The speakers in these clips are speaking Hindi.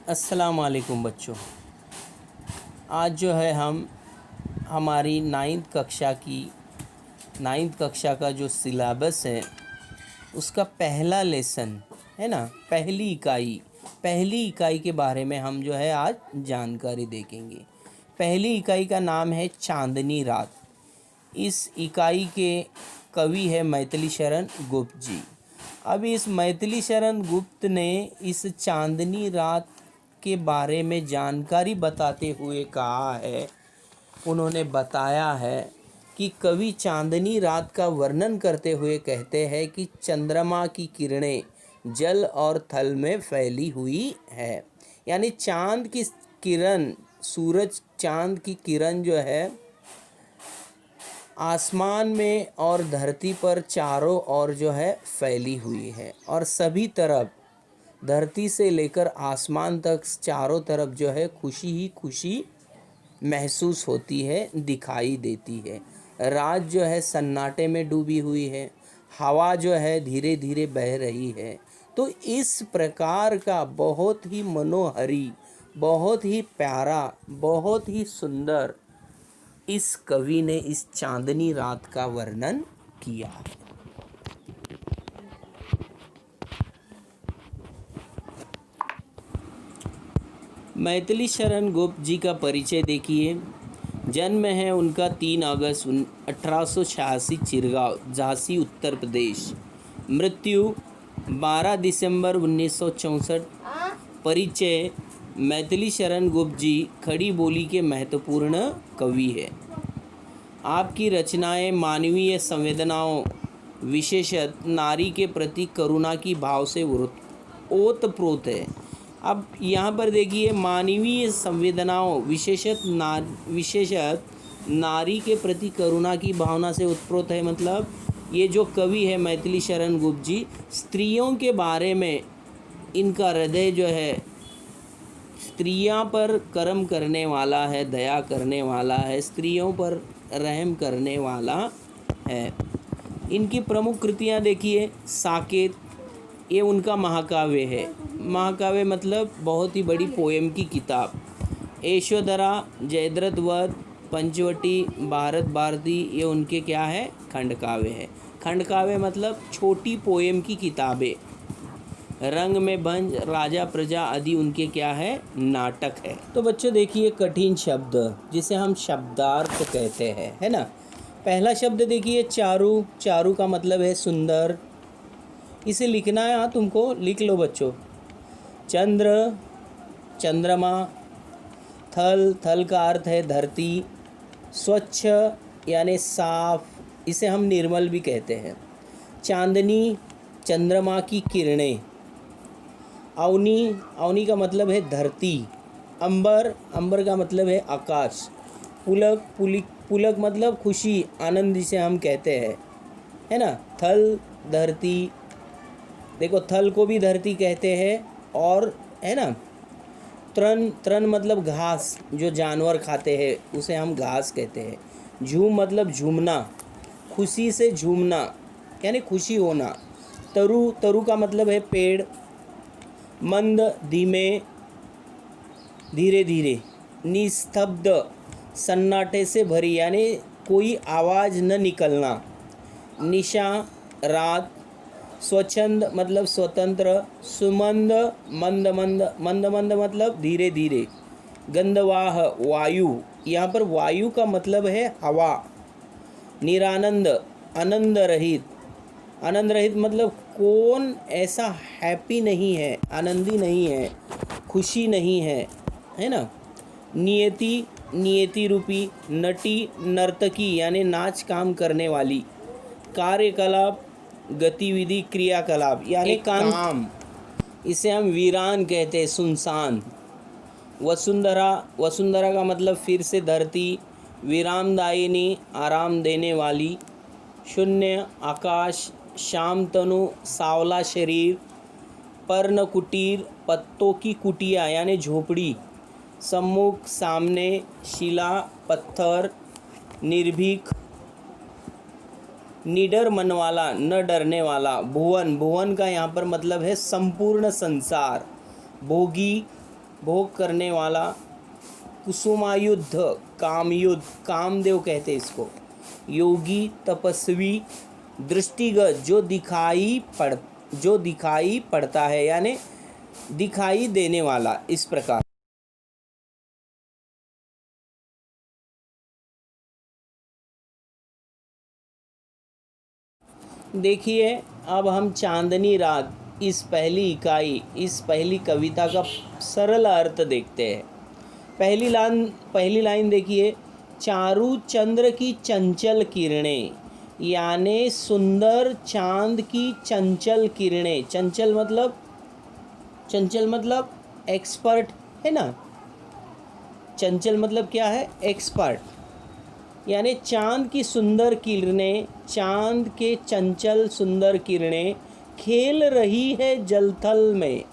अस्सलाम वालेकुम बच्चों। आज जो है हम हमारी नाइन्थ कक्षा का जो सिलेबस है उसका पहला लेसन है ना, पहली इकाई के बारे में हम जो है आज जानकारी देखेंगे। पहली इकाई का नाम है चांदनी रात। इस इकाई के कवि है मैथिली शरण गुप्त जी। अब इस मैथिली शरण गुप्त ने इस चांदनी रात के बारे में जानकारी बताते हुए कहा है, उन्होंने बताया है कि कवि चांदनी रात का वर्णन करते हुए कहते हैं कि चंद्रमा की किरणें जल और थल में फैली हुई है। यानी चांद की किरण, सूरज चांद की किरण जो है आसमान में और धरती पर चारों ओर जो है फैली हुई है और सभी तरफ, धरती से लेकर आसमान तक चारों तरफ जो है खुशी ही खुशी महसूस होती है, दिखाई देती है। रात जो है सन्नाटे में डूबी हुई है, हवा जो है धीरे धीरे बह रही है। तो इस प्रकार का बहुत ही मनोहरी, बहुत ही प्यारा, बहुत ही सुंदर इस कवि ने इस चांदनी रात का वर्णन किया है। मैथिली शरण गुप्त जी का परिचय देखिए। जन्म है उनका 3 अगस्त 1886 चिरगांव, झांसी उत्तर प्रदेश। मृत्यु 12 दिसंबर 1964। परिचय: मैथिली शरण गुप्त जी खड़ी बोली के महत्वपूर्ण कवि है। आपकी रचनाएं मानवीय संवेदनाओं, विशेषतः नारी के प्रति करुणा की भाव से ओतप्रोत है। अब यहाँ पर देखिए, मानवीय संवेदनाओं, विशेषतः नारी के प्रति करुणा की भावना से उत्प्रोत है। मतलब ये जो कवि है मैथिली शरण गुप्त जी, स्त्रियों के बारे में इनका हृदय जो है स्त्रियां पर कर्म करने वाला है, दया करने वाला है, स्त्रियों पर रहम करने वाला है। इनकी प्रमुख कृतियां देखिए। साकेत, ये उनका महाकाव्य है। महाकाव्य मतलब बहुत ही बड़ी पोएम की किताब। यशोधरा, जयद्रथ वध, पंचवटी, भारत भारती, ये उनके क्या है, खंडकाव्य है। खंडकाव्य मतलब छोटी पोएम की किताबें। रंग में भंज, राजा प्रजा आदि उनके क्या है, नाटक है। तो बच्चों देखिए, कठिन शब्द जिसे हम शब्दार्थ कहते हैं, है ना। पहला शब्द देखिए चारु। चारु का मतलब है सुंदर। इसे लिखना है, हाँ तुमको लिख लो बच्चों। चंद्र, चंद्रमा। थल, थल का अर्थ है धरती। स्वच्छ यानी साफ, इसे हम निर्मल भी कहते हैं। चांदनी, चंद्रमा की किरणें। अवनी, अवनी का मतलब है धरती। अंबर, अंबर का मतलब है आकाश। पुलक, पुलक मतलब खुशी, आनंद जिसे हम कहते हैं, है ना। थल, धरती। देखो, थल को भी धरती कहते हैं, और है ना। तृण, तृण मतलब घास, जो जानवर खाते हैं उसे हम घास कहते हैं। झूम मतलब झूमना, खुशी से झूमना यानी खुशी होना। तरु, तरु का मतलब है पेड़। मंद, धीमे, धीरे धीरे। निस्तब्ध, सन्नाटे से भरी यानी कोई आवाज़ न निकलना। निशा, रात। स्वच्छंद मतलब स्वतंत्र। सुमंद, मंद मंद, मंद मंद मतलब धीरे धीरे। गंधवाह, वायु, यहाँ पर वायु का मतलब है हवा। निरानंद, आनंद रहित। आनंद रहित मतलब कौन ऐसा हैप्पी नहीं है, आनंदी नहीं है, खुशी नहीं है ना। नियति, नियति रूपी। नटी, नर्तकी यानी नाच काम करने वाली। कार्यकलाप, गतिविधि, क्रियाकलाप यानी काम, इसे हम वीरान कहते हैं, सुनसान। वसुंधरा, वसुंधरा का मतलब फिर से धरती। विरामदायिनी, आराम देने वाली। शून्य, आकाश। श्याम तनु, सावला शरीर। पर्ण कुटीर, पत्तों की कुटिया यानी झोपड़ी। सम्मुख, सामने। शिला, पत्थर। निर्भीक, निडर मन वाला, न डरने वाला। भुवन, भुवन का यहाँ पर मतलब है संपूर्ण संसार। भोगी, भोग करने वाला, कुसुमायुद्ध कामयुद्ध, कामदेव कहते हैं इसको, योगी तपस्वी, दृष्टिगत जो दिखाई पड़ता है यानी दिखाई देने वाला, इस प्रकार। देखिए अब हम चांदनी रात इस पहली कविता का सरल अर्थ देखते हैं। पहली लाइन देखिए, चारू चंद्र की चंचल किरणें, यानी सुंदर चांद की चंचल किरणें। चंचल मतलब एक्सपर्ट है ना, चंचल मतलब क्या है, एक्सपर्ट। यानी चांद की सुंदर किरणें, चांद के चंचल सुंदर किरणें खेल रही है जलथल में,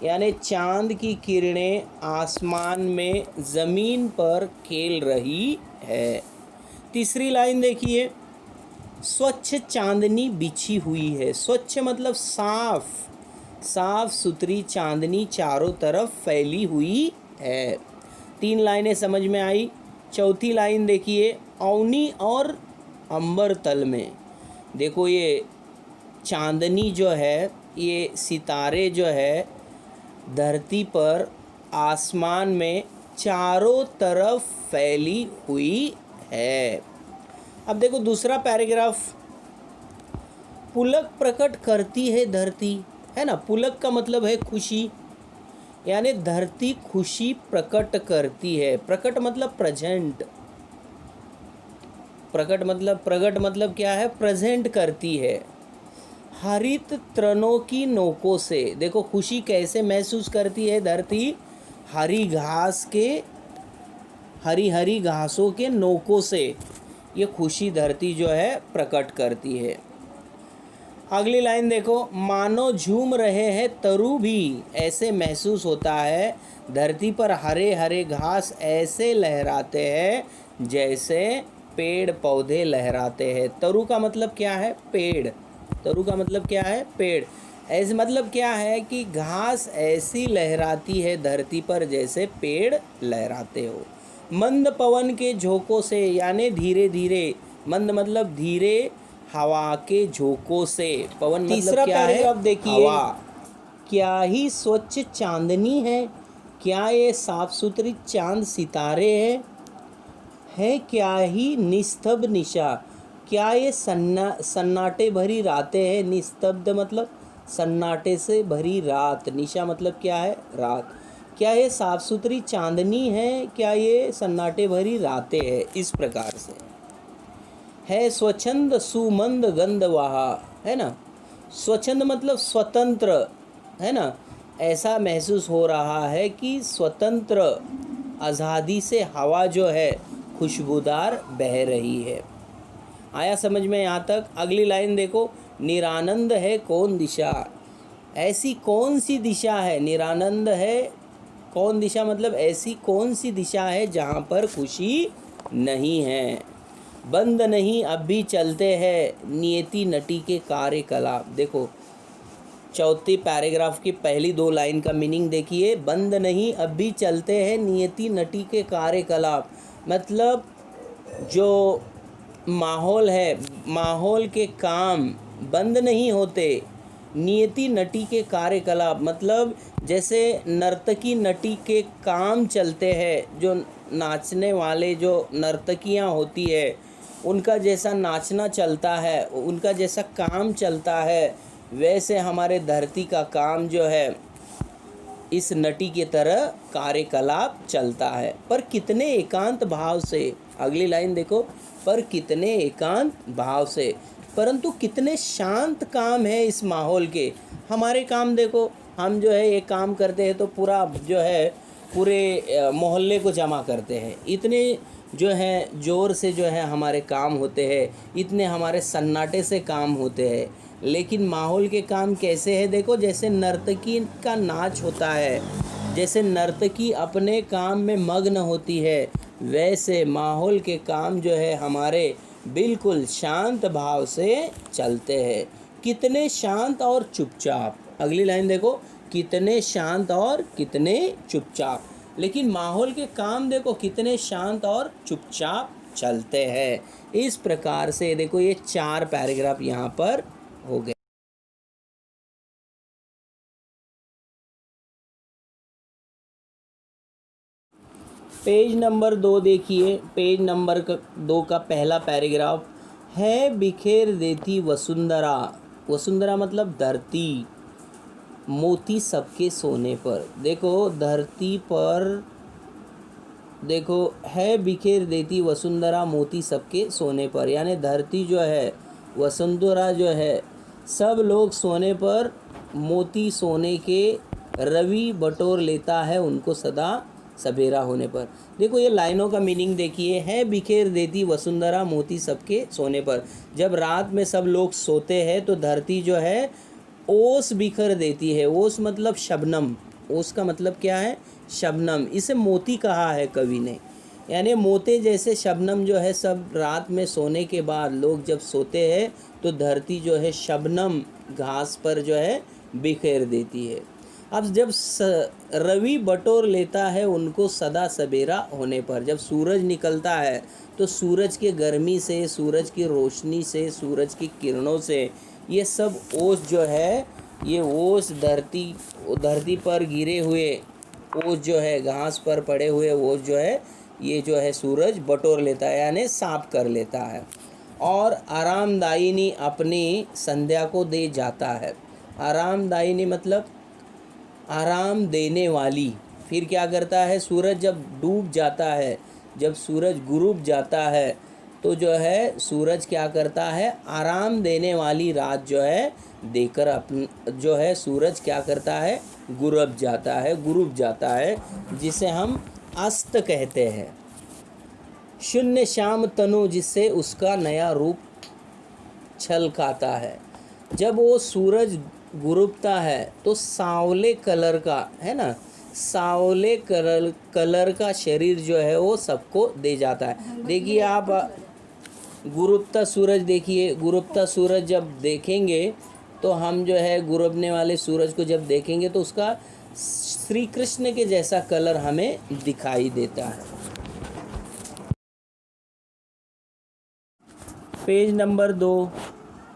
यानी चांद की किरणें आसमान में ज़मीन पर खेल रही है। तीसरी लाइन देखिए, स्वच्छ चांदनी बिछी हुई है। स्वच्छ मतलब साफ सुथरी चांदनी चारों तरफ फैली हुई है। 3 लाइनें समझ में आई। चौथी लाइन देखिए, अवनी और अंबर तल में। देखो ये चांदनी जो है, ये सितारे जो है धरती पर आसमान में चारों तरफ फैली हुई है। अब देखो दूसरा पैराग्राफ, पुलक प्रकट करती है धरती, है ना। पुलक का मतलब है खुशी, यानी धरती खुशी प्रकट करती है। प्रकट मतलब प्रेजेंट, प्रकट मतलब क्या है, प्रेजेंट करती है। हरित तृणों की नोकों से, देखो खुशी कैसे महसूस करती है धरती, हरी घासों के नोकों से ये खुशी धरती जो है प्रकट करती है। अगली लाइन देखो, मानो झूम रहे हैं तरु भी, ऐसे महसूस होता है धरती पर हरे हरे घास ऐसे लहराते हैं जैसे पेड़ पौधे लहराते हैं। तरु का मतलब क्या है, पेड़। तरु का मतलब क्या है, पेड़। ऐसे मतलब क्या है कि घास ऐसी लहराती है धरती पर जैसे पेड़ लहराते हो। मंद पवन के झोंकों से, यानी धीरे धीरे, मंद मतलब धीरे हवा के झोंकों से। पवन मतलब क्या है, अब देखिए हवा। क्या ही स्वच्छ चांदनी है, क्या ये साफ सुथरी चांद सितारे है क्या ही निस्तब्ध निशा, क्या ये सन्नाटे भरी रातें हैं। निस्तब्ध मतलब सन्नाटे से भरी रात, निशा मतलब क्या है, रात। क्या ये साफ सुथरी चांदनी है, क्या ये सन्नाटे भरी रातें हैं, इस प्रकार से है। स्वच्छंद सुमंद गंध वहा, है ना। स्वच्छंद मतलब स्वतंत्र, है ना। ऐसा महसूस हो रहा है कि स्वतंत्र आज़ादी से हवा जो है खुशबूदार बह रही है। आया समझ में यहाँ तक। अगली लाइन देखो, निरानंद है कौन दिशा, ऐसी कौन सी दिशा है, निरानंद है कौन दिशा मतलब ऐसी कौन सी दिशा है जहाँ पर खुशी नहीं है। बंद नहीं अब भी चलते हैं नियति नटी के कार्यकलाप। देखो चौथे पैराग्राफ की पहली 2 लाइन का मीनिंग देखिए, बंद नहीं अब भी चलते हैं नियति नटी के कार्यकलाप। मतलब जो माहौल है, माहौल के काम बंद नहीं होते। नियति नटी के कार्यकलाप मतलब जैसे नर्तकी नटी के काम चलते हैं, जो नाचने वाले जो नर्तकियां होती है उनका जैसा नाचना चलता है, उनका जैसा काम चलता है, वैसे हमारे धरती का काम जो है इस नटी की तरह कार्यकलाप चलता है। पर कितने एकांत भाव से, अगली लाइन देखो, पर कितने एकांत भाव से, परंतु कितने शांत काम है इस माहौल के। हमारे काम देखो, हम जो है ये काम करते हैं तो पूरा जो है पूरे मोहल्ले को जमा करते हैं, इतने जो है ज़ोर से जो है हमारे काम होते हैं, इतने हमारे सन्नाटे से काम होते हैं। लेकिन माहौल के काम कैसे है, देखो जैसे नर्तकी का नाच होता है, जैसे नर्तकी अपने काम में मग्न होती है, वैसे माहौल के काम जो है हमारे बिल्कुल शांत भाव से चलते हैं। कितने शांत और चुपचाप। अगली लाइन देखो, कितने शांत और कितने चुपचाप। लेकिन माहौल के काम देखो कितने शांत और चुपचाप चलते हैं। इस प्रकार से देखो ये 4 पैराग्राफ यहाँ पर हो गए। पेज नंबर 2 देखिए। पेज नंबर 2 का पहला पैराग्राफ है, बिखेर देती वसुंधरा। वसुंधरा मतलब धरती, मोती सबके सोने पर। देखो धरती पर देखो है, बिखेर देती वसुंधरा मोती सबके सोने पर, यानी धरती जो है, वसुंधरा जो है, सब लोग सोने पर मोती सोने के रवि बटोर लेता है उनको सदा सवेरा होने पर। देखो ये लाइनों का मीनिंग देखिए, है बिखेर देती वसुंधरा मोती सबके सोने पर। जब रात में सब लोग सोते हैं तो धरती जो है ओस बिखर देती है। ओस मतलब शबनम। ओस का मतलब क्या है? शबनम। इसे मोती कहा है कवि ने, यानी मोते जैसे शबनम जो है सब रात में सोने के बाद लोग जब सोते हैं तो धरती जो है शबनम घास पर जो है बिखेर देती है। अब जब रवि बटोर लेता है उनको सदा सवेरा होने पर, जब सूरज निकलता है तो सूरज के गर्मी से, सूरज की रोशनी से, सूरज की किरणों से ये सब ओस जो है, ये ओस धरती पर गिरे हुए ओस जो है, घास पर पड़े हुए ओस जो है, ये जो है सूरज बटोर लेता है यानी साफ कर लेता है और आरामदायिनी अपनी संध्या को दे जाता है। आरामदायिनी मतलब आराम देने वाली। फिर क्या करता है? सूरज जब डूब जाता है, जब सूरज गुरूब जाता है तो जो है सूरज क्या करता है? आराम देने वाली रात जो है देकर जो है सूरज क्या करता है? गुरूब जाता है, जिसे हम अस्त कहते हैं। शून्य श्याम तनु, जिससे उसका नया रूप छलकाता है। जब वो सूरज गुरूबता है तो सांवले कलर का, है ना, सांवले कलर का शरीर जो है वो सबको दे जाता है। देखिए आप गुरूबता सूरज देखिए, गुरूबता सूरज जब देखेंगे तो हम जो है गुरूबने वाले सूरज को जब देखेंगे तो उसका श्री कृष्ण के जैसा कलर हमें दिखाई देता है। पेज नंबर 2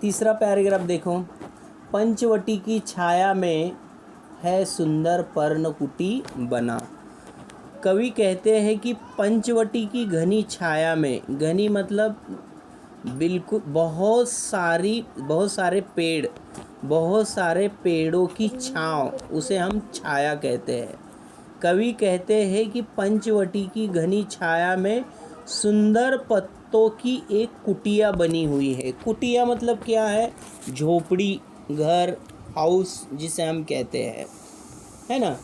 तीसरा पैराग्राफ देखो। पंचवटी की छाया में है सुंदर पर्णकुटी बना। कवि कहते हैं कि पंचवटी की घनी छाया में, घनी मतलब बिल्कुल बहुत सारे पेड़ों की छांव, उसे हम छाया कहते हैं। कवि कहते हैं कि पंचवटी की घनी छाया में सुंदर पत्तों की एक कुटिया बनी हुई है। कुटिया मतलब क्या है? झोपड़ी, घर, हाउस जिसे हम कहते हैं, है ना।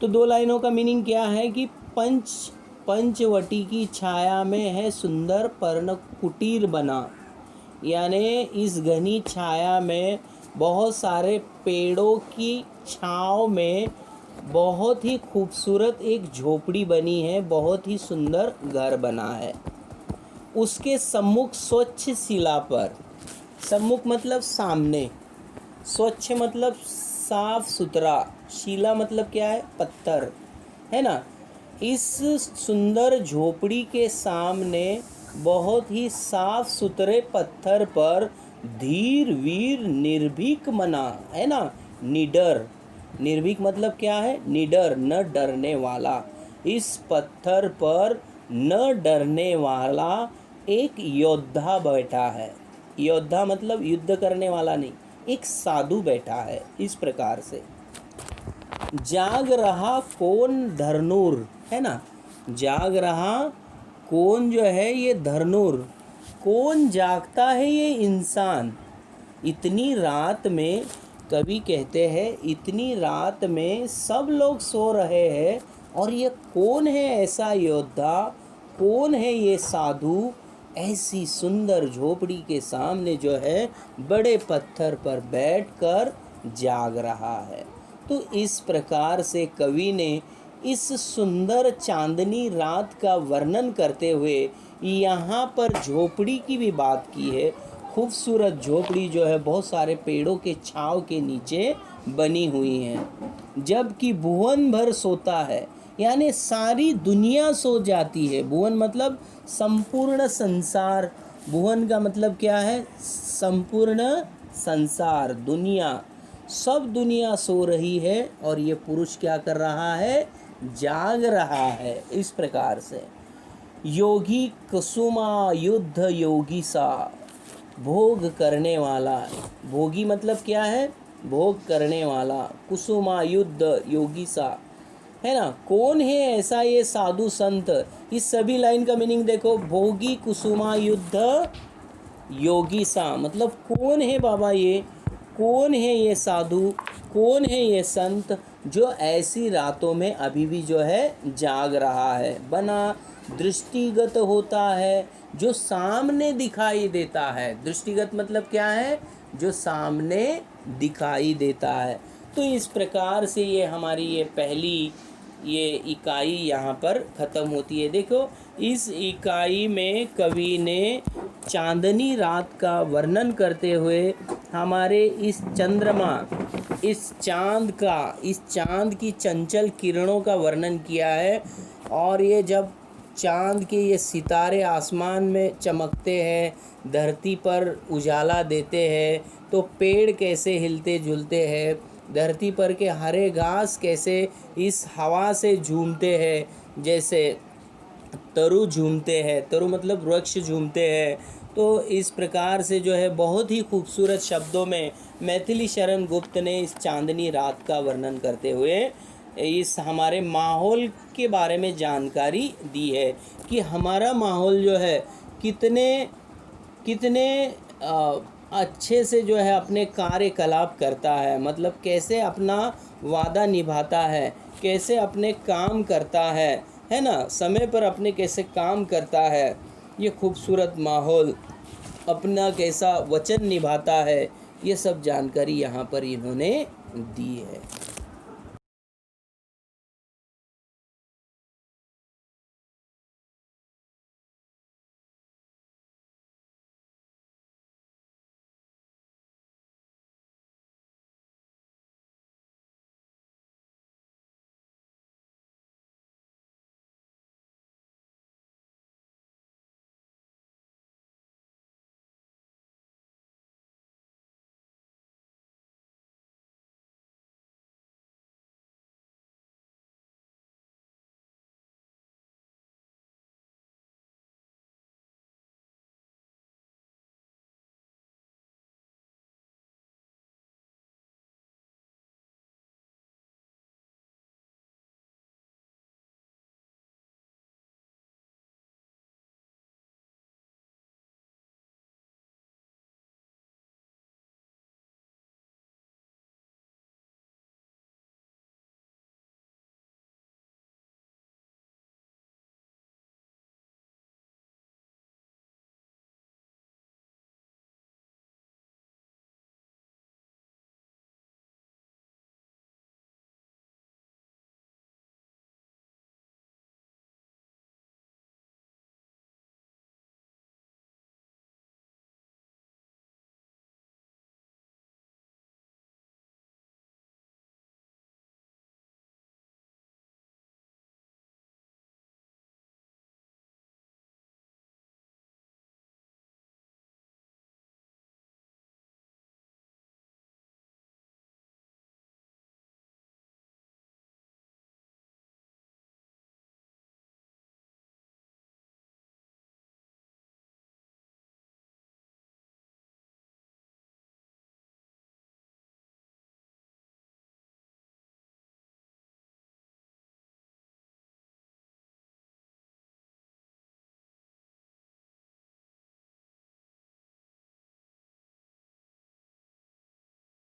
तो 2 लाइनों का मीनिंग क्या है कि पंचवटी की छाया में है सुंदर पर्ण कुटीर बना, यानी इस घनी छाया में बहुत सारे पेड़ों की छाँव में बहुत ही खूबसूरत एक झोपड़ी बनी है, बहुत ही सुंदर घर बना है। उसके सम्मुख स्वच्छ शिला पर, सम्मुख मतलब सामने, स्वच्छ मतलब साफ सुथरा, शिला मतलब क्या है? पत्थर, है ना। इस सुंदर झोपड़ी के सामने बहुत ही साफ सुथरे पत्थर पर धीर वीर निर्भीक मना, है ना, निडर। निर्भीक मतलब क्या है? निडर, न डरने वाला। इस पत्थर पर न डरने वाला एक योद्धा बैठा है। योद्धा मतलब युद्ध करने वाला नहीं, एक साधु बैठा है। इस प्रकार से जाग रहा कौन धरनूर, है ना, जाग रहा कौन जो है ये धरनूर, कौन जागता है ये इंसान इतनी रात में। कवि कहते हैं इतनी रात में सब लोग सो रहे हैं और ये कौन है ऐसा योद्धा, कौन है ये साधु ऐसी सुंदर झोपड़ी के सामने जो है बड़े पत्थर पर बैठकर जाग रहा है। तो इस प्रकार से कवि ने इस सुंदर चांदनी रात का वर्णन करते हुए यहाँ पर झोपड़ी की भी बात की है खूबसूरत झोपड़ी जो है बहुत सारे पेड़ों के छांव के नीचे बनी हुई है। जबकि भुवन भर सोता है, यानी सारी दुनिया सो जाती है। भुवन मतलब संपूर्ण संसार। भुवन का मतलब क्या है? संपूर्ण संसार, दुनिया, सब दुनिया सो रही है और ये पुरुष क्या कर रहा है? जाग रहा है। इस प्रकार से योगी कुसुमा युद्ध योगी सा, भोग करने वाला। भोगी मतलब क्या है? भोग करने वाला। कुसुमा युद्ध योगी सा, है ना? कौन है ऐसा ये साधु संत? इस सभी लाइन का मीनिंग देखो। भोगी कुसुमा युद्ध योगी सा मतलब कौन है बाबा ये? कौन है ये साधु? कौन है ये संत जो ऐसी रातों में अभी भी जो है जाग रहा है? बना दृष्टिगत होता है, जो सामने दिखाई देता है। दृष्टिगत मतलब क्या है? जो सामने दिखाई देता है। तो इस प्रकार से ये हमारी ये पहली ये इकाई यहाँ पर ख़त्म होती है। देखो, इस इकाई में कवि ने चांदनी रात का वर्णन करते हुए हमारे इस चंद्रमा, इस चांद का, इस चांद की चंचल किरणों का वर्णन किया है। और ये जब चांद के ये सितारे आसमान में चमकते हैं, धरती पर उजाला देते हैं, तो पेड़ कैसे हिलते झूलते हैं, धरती पर के हरे घास कैसे इस हवा से झूमते हैं, जैसे तरु झूमते हैं। तरु मतलब वृक्ष झूमते हैं। तो इस प्रकार से जो है बहुत ही खूबसूरत शब्दों में मैथिली शरण गुप्त ने इस चांदनी रात का वर्णन करते हुए इस हमारे माहौल के बारे में जानकारी दी है कि हमारा माहौल जो है कितने कितने अच्छे से जो है अपने कार्यकलाप करता है, मतलब कैसे अपना वादा निभाता है, कैसे अपने काम करता है ना, समय पर अपने कैसे काम करता है, ये खूबसूरत माहौल अपना कैसा वचन निभाता है, ये सब जानकारी यहाँ पर इन्होंने दी है।